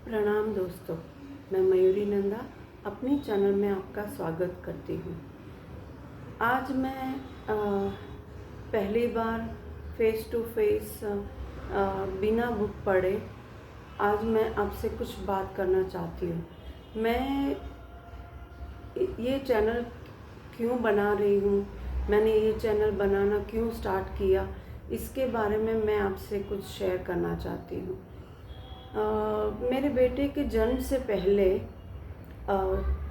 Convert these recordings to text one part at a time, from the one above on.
प्रणाम दोस्तों, मैं मयूरी नंदा अपनी चैनल में आपका स्वागत करती हूँ। आज मैं पहली बार फेस टू फेस बिना बुक पढ़े आज मैं आपसे कुछ बात करना चाहती हूँ। मैं ये चैनल क्यों बना रही हूँ, मैंने ये चैनल बनाना क्यों स्टार्ट किया, इसके बारे में मैं आपसे कुछ शेयर करना चाहती हूँ। मेरे बेटे के जन्म से पहले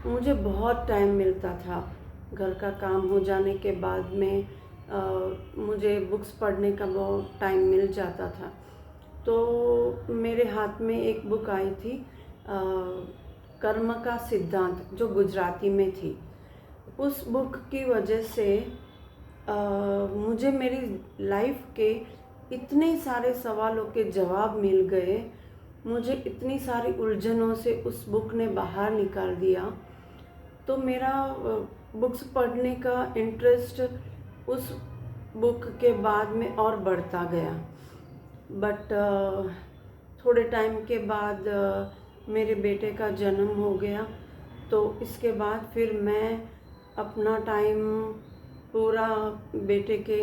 मुझे बहुत टाइम मिलता था। घर का काम हो जाने के बाद में मुझे बुक्स पढ़ने का बहुत टाइम मिल जाता था। तो मेरे हाथ में एक बुक आई थी, कर्म का सिद्धांत, जो गुजराती में थी। उस बुक की वजह से मुझे मेरी लाइफ के इतने सारे सवालों के जवाब मिल गए। मुझे इतनी सारी उलझनों से उस बुक ने बाहर निकाल दिया। तो मेरा बुक्स पढ़ने का इंटरेस्ट उस बुक के बाद में और बढ़ता गया। बट थोड़े टाइम के बाद मेरे बेटे का जन्म हो गया। तो इसके बाद फिर मैं अपना टाइम पूरा बेटे के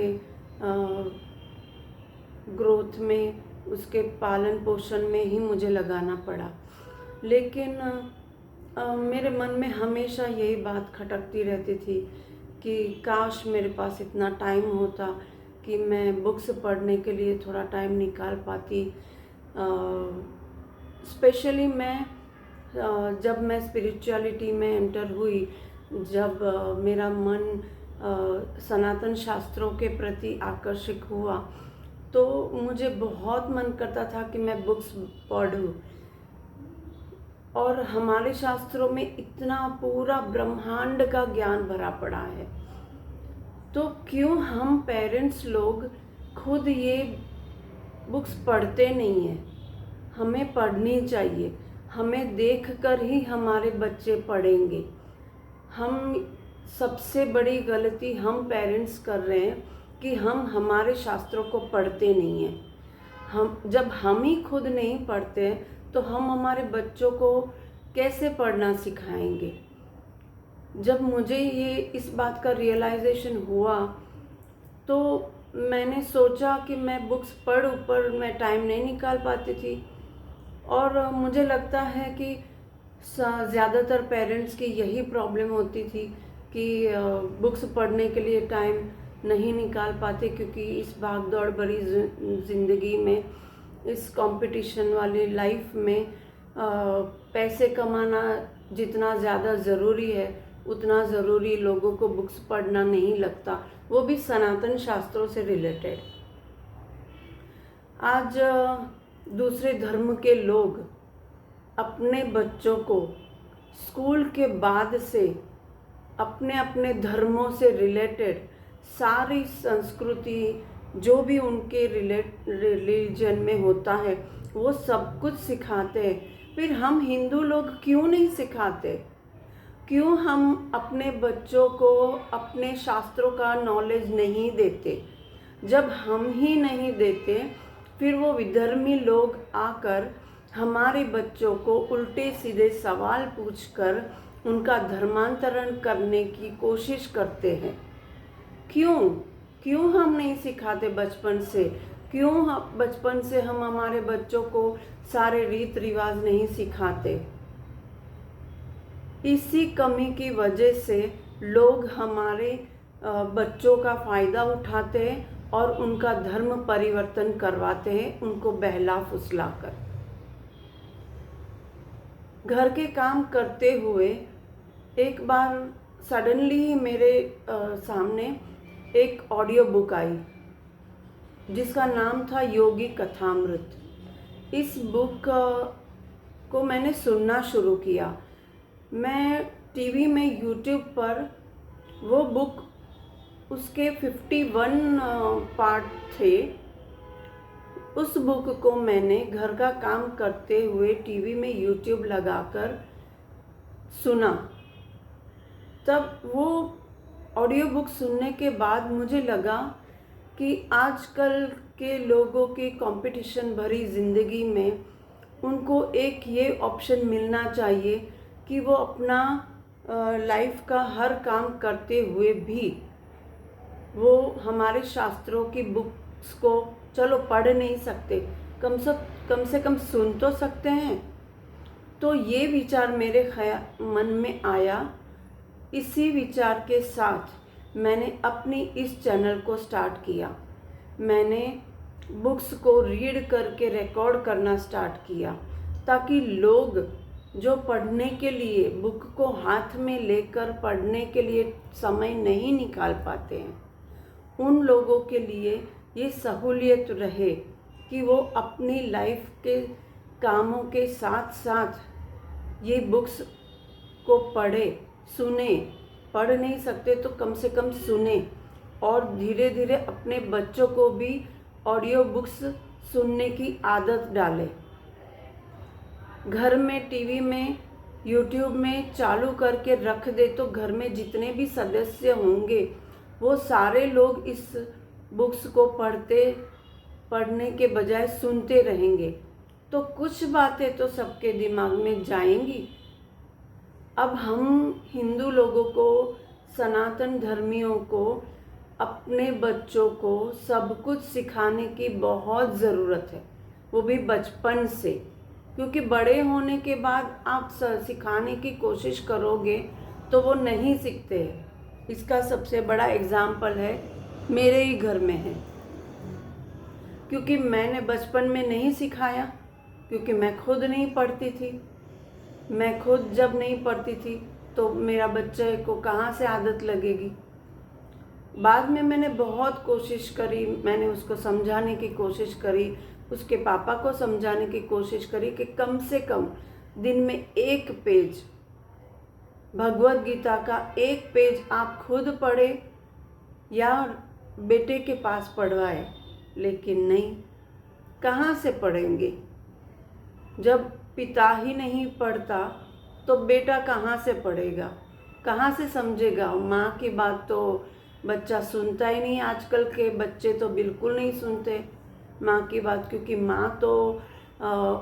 ग्रोथ में, उसके पालन पोषण में ही मुझे लगाना पड़ा। लेकिन मेरे मन में हमेशा यही बात खटकती रहती थी कि काश मेरे पास इतना टाइम होता कि मैं बुक्स पढ़ने के लिए थोड़ा टाइम निकाल पाती। स्पेशली मैं जब मैं स्पिरिचुअलिटी में एंटर हुई, जब मेरा मन सनातन शास्त्रों के प्रति आकर्षित हुआ, तो मुझे बहुत मन करता था कि मैं बुक्स पढूं। और हमारे शास्त्रों में इतना पूरा ब्रह्मांड का ज्ञान भरा पड़ा है, तो क्यों हम पेरेंट्स लोग खुद ये बुक्स पढ़ते नहीं हैं। हमें पढ़नी चाहिए। हमें देखकर ही हमारे बच्चे पढ़ेंगे। हम सबसे बड़ी गलती हम पेरेंट्स कर रहे हैं कि हम हमारे शास्त्रों को पढ़ते नहीं हैं। जब हम ही खुद नहीं पढ़ते हैं तो हम हमारे बच्चों को कैसे पढ़ना सिखाएंगे। जब मुझे ये इस बात का रियलाइजेशन हुआ तो मैंने सोचा कि मैं बुक्स पढ़ूं, पर मैं टाइम नहीं निकाल पाती थी। और मुझे लगता है कि ज़्यादातर पेरेंट्स की यही प्रॉब्लम होती थी कि बुक्स पढ़ने के लिए टाइम नहीं निकाल पाते, क्योंकि इस भाग दौड़ भरी ज़िंदगी में, इस कंपटीशन वाली लाइफ में पैसे कमाना जितना ज़्यादा ज़रूरी है, उतना ज़रूरी लोगों को बुक्स पढ़ना नहीं लगता, वो भी सनातन शास्त्रों से रिलेटेड। आज दूसरे धर्म के लोग अपने बच्चों को स्कूल के बाद से अपने अपने धर्मों से रिलेटेड सारी संस्कृति, जो भी उनके रिलीजन में होता है, वो सब कुछ सिखाते हैं। फिर हम हिंदू लोग क्यों नहीं सिखाते? क्यों हम अपने बच्चों को अपने शास्त्रों का नॉलेज नहीं देते? जब हम ही नहीं देते, फिर वो विधर्मी लोग आकर हमारे बच्चों को उल्टे सीधे सवाल पूछकर उनका धर्मांतरण करने की कोशिश करते हैं। क्यों हम नहीं सिखाते बचपन से? क्यों बचपन से हम हमारे बच्चों को सारे रीत रिवाज नहीं सिखाते? इसी कमी की वजह से लोग हमारे बच्चों का फ़ायदा उठाते हैं और उनका धर्म परिवर्तन करवाते हैं, उनको बहला फुसला कर। घर के काम करते हुए एक बार सडनली मेरे सामने एक ऑडियो बुक आई, जिसका नाम था योगी कथामृत। इस बुक को मैंने सुनना शुरू किया। मैं टीवी में, यूट्यूब पर वो बुक, उसके 51 पार्ट थे। उस बुक को मैंने घर का काम करते हुए टीवी में यूट्यूब लगाकर सुना। तब वो ऑडियो बुक सुनने के बाद मुझे लगा कि आजकल के लोगों की कंपटीशन भरी ज़िंदगी में उनको एक ये ऑप्शन मिलना चाहिए कि वो अपना लाइफ का हर काम करते हुए भी वो हमारे शास्त्रों की बुक्स को चलो पढ़ नहीं सकते, कम से कम सुन तो सकते हैं। तो ये विचार मेरे मन में आया। इसी विचार के साथ मैंने अपनी इस चैनल को स्टार्ट किया। मैंने बुक्स को रीड करके रिकॉर्ड करना स्टार्ट किया, ताकि लोग जो पढ़ने के लिए बुक को हाथ में लेकर पढ़ने के लिए समय नहीं निकाल पाते हैं, उन लोगों के लिए ये सहूलियत रहे कि वो अपनी लाइफ के कामों के साथ साथ ये बुक्स को पढ़े, सुने। पढ़ नहीं सकते तो कम से कम सुने, और धीरे धीरे अपने बच्चों को भी ऑडियो बुक्स सुनने की आदत डालें। घर में टीवी में यूट्यूब में चालू करके रख दे तो घर में जितने भी सदस्य होंगे वो सारे लोग इस बुक्स को पढ़ने के बजाय सुनते रहेंगे, तो कुछ बातें तो सबके दिमाग में जाएंगी। अब हम हिंदू लोगों को, सनातन धर्मियों को, अपने बच्चों को सब कुछ सिखाने की बहुत ज़रूरत है, वो भी बचपन से, क्योंकि बड़े होने के बाद आप सिखाने की कोशिश करोगे तो वो नहीं सीखते हैं। इसका सबसे बड़ा एग्जाम्पल है मेरे ही घर में है, क्योंकि मैंने बचपन में नहीं सिखाया, क्योंकि मैं खुद नहीं पढ़ती थी। मैं खुद जब नहीं पढ़ती थी तो मेरा बच्चे को कहाँ से आदत लगेगी। बाद में मैंने बहुत कोशिश करी, मैंने उसको समझाने की कोशिश करी, उसके पापा को समझाने की कोशिश करी कि कम से कम दिन में एक पेज, भगवत गीता का एक पेज आप खुद पढ़े या बेटे के पास पढ़वाए। लेकिन नहीं, कहाँ से पढ़ेंगे? जब पिता ही नहीं पढ़ता तो बेटा कहाँ से पढ़ेगा, कहाँ से समझेगा? माँ की बात तो बच्चा सुनता ही नहीं। आजकल के बच्चे तो बिल्कुल नहीं सुनते माँ की बात, क्योंकि माँ तो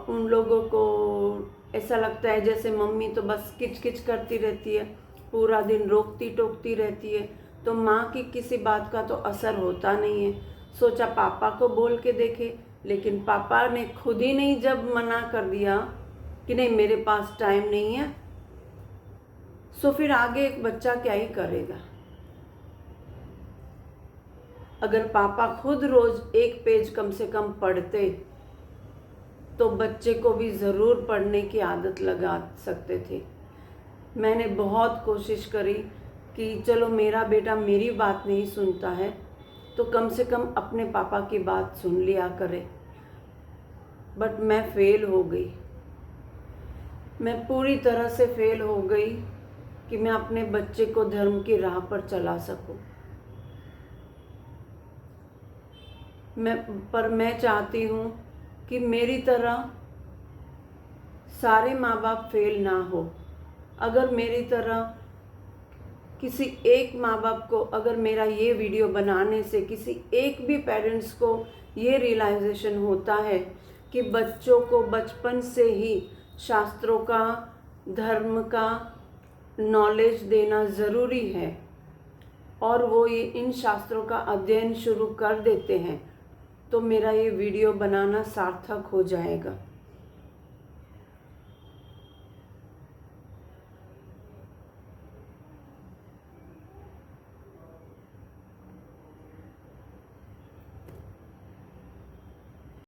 उन लोगों को ऐसा लगता है जैसे मम्मी तो बस किच करती रहती है, पूरा दिन रोकती टोकती रहती है, तो माँ की किसी बात का तो असर होता नहीं है। सोचा पापा को बोल के देखे, लेकिन पापा ने खुद ही नहीं जब मना कर दिया कि नहीं मेरे पास टाइम नहीं है, सो फिर आगे एक बच्चा क्या ही करेगा। अगर पापा खुद रोज एक पेज कम से कम पढ़ते तो बच्चे को भी ज़रूर पढ़ने की आदत लगा सकते थे। मैंने बहुत कोशिश करी कि चलो मेरा बेटा मेरी बात नहीं सुनता है तो कम से कम अपने पापा की बात सुन लिया करे, बट मैं फेल हो गई। मैं पूरी तरह से फेल हो गई कि मैं अपने बच्चे को धर्म की राह पर चला सकूं। मैं चाहती हूँ कि मेरी तरह सारे माँ बाप फेल ना हो। अगर मेरी तरह किसी एक माँ बाप को, अगर मेरा ये वीडियो बनाने से किसी एक भी पेरेंट्स को ये रियलाइजेशन होता है कि बच्चों को बचपन से ही शास्त्रों का, धर्म का नॉलेज देना ज़रूरी है और वो ये इन शास्त्रों का अध्ययन शुरू कर देते हैं, तो मेरा ये वीडियो बनाना सार्थक हो जाएगा।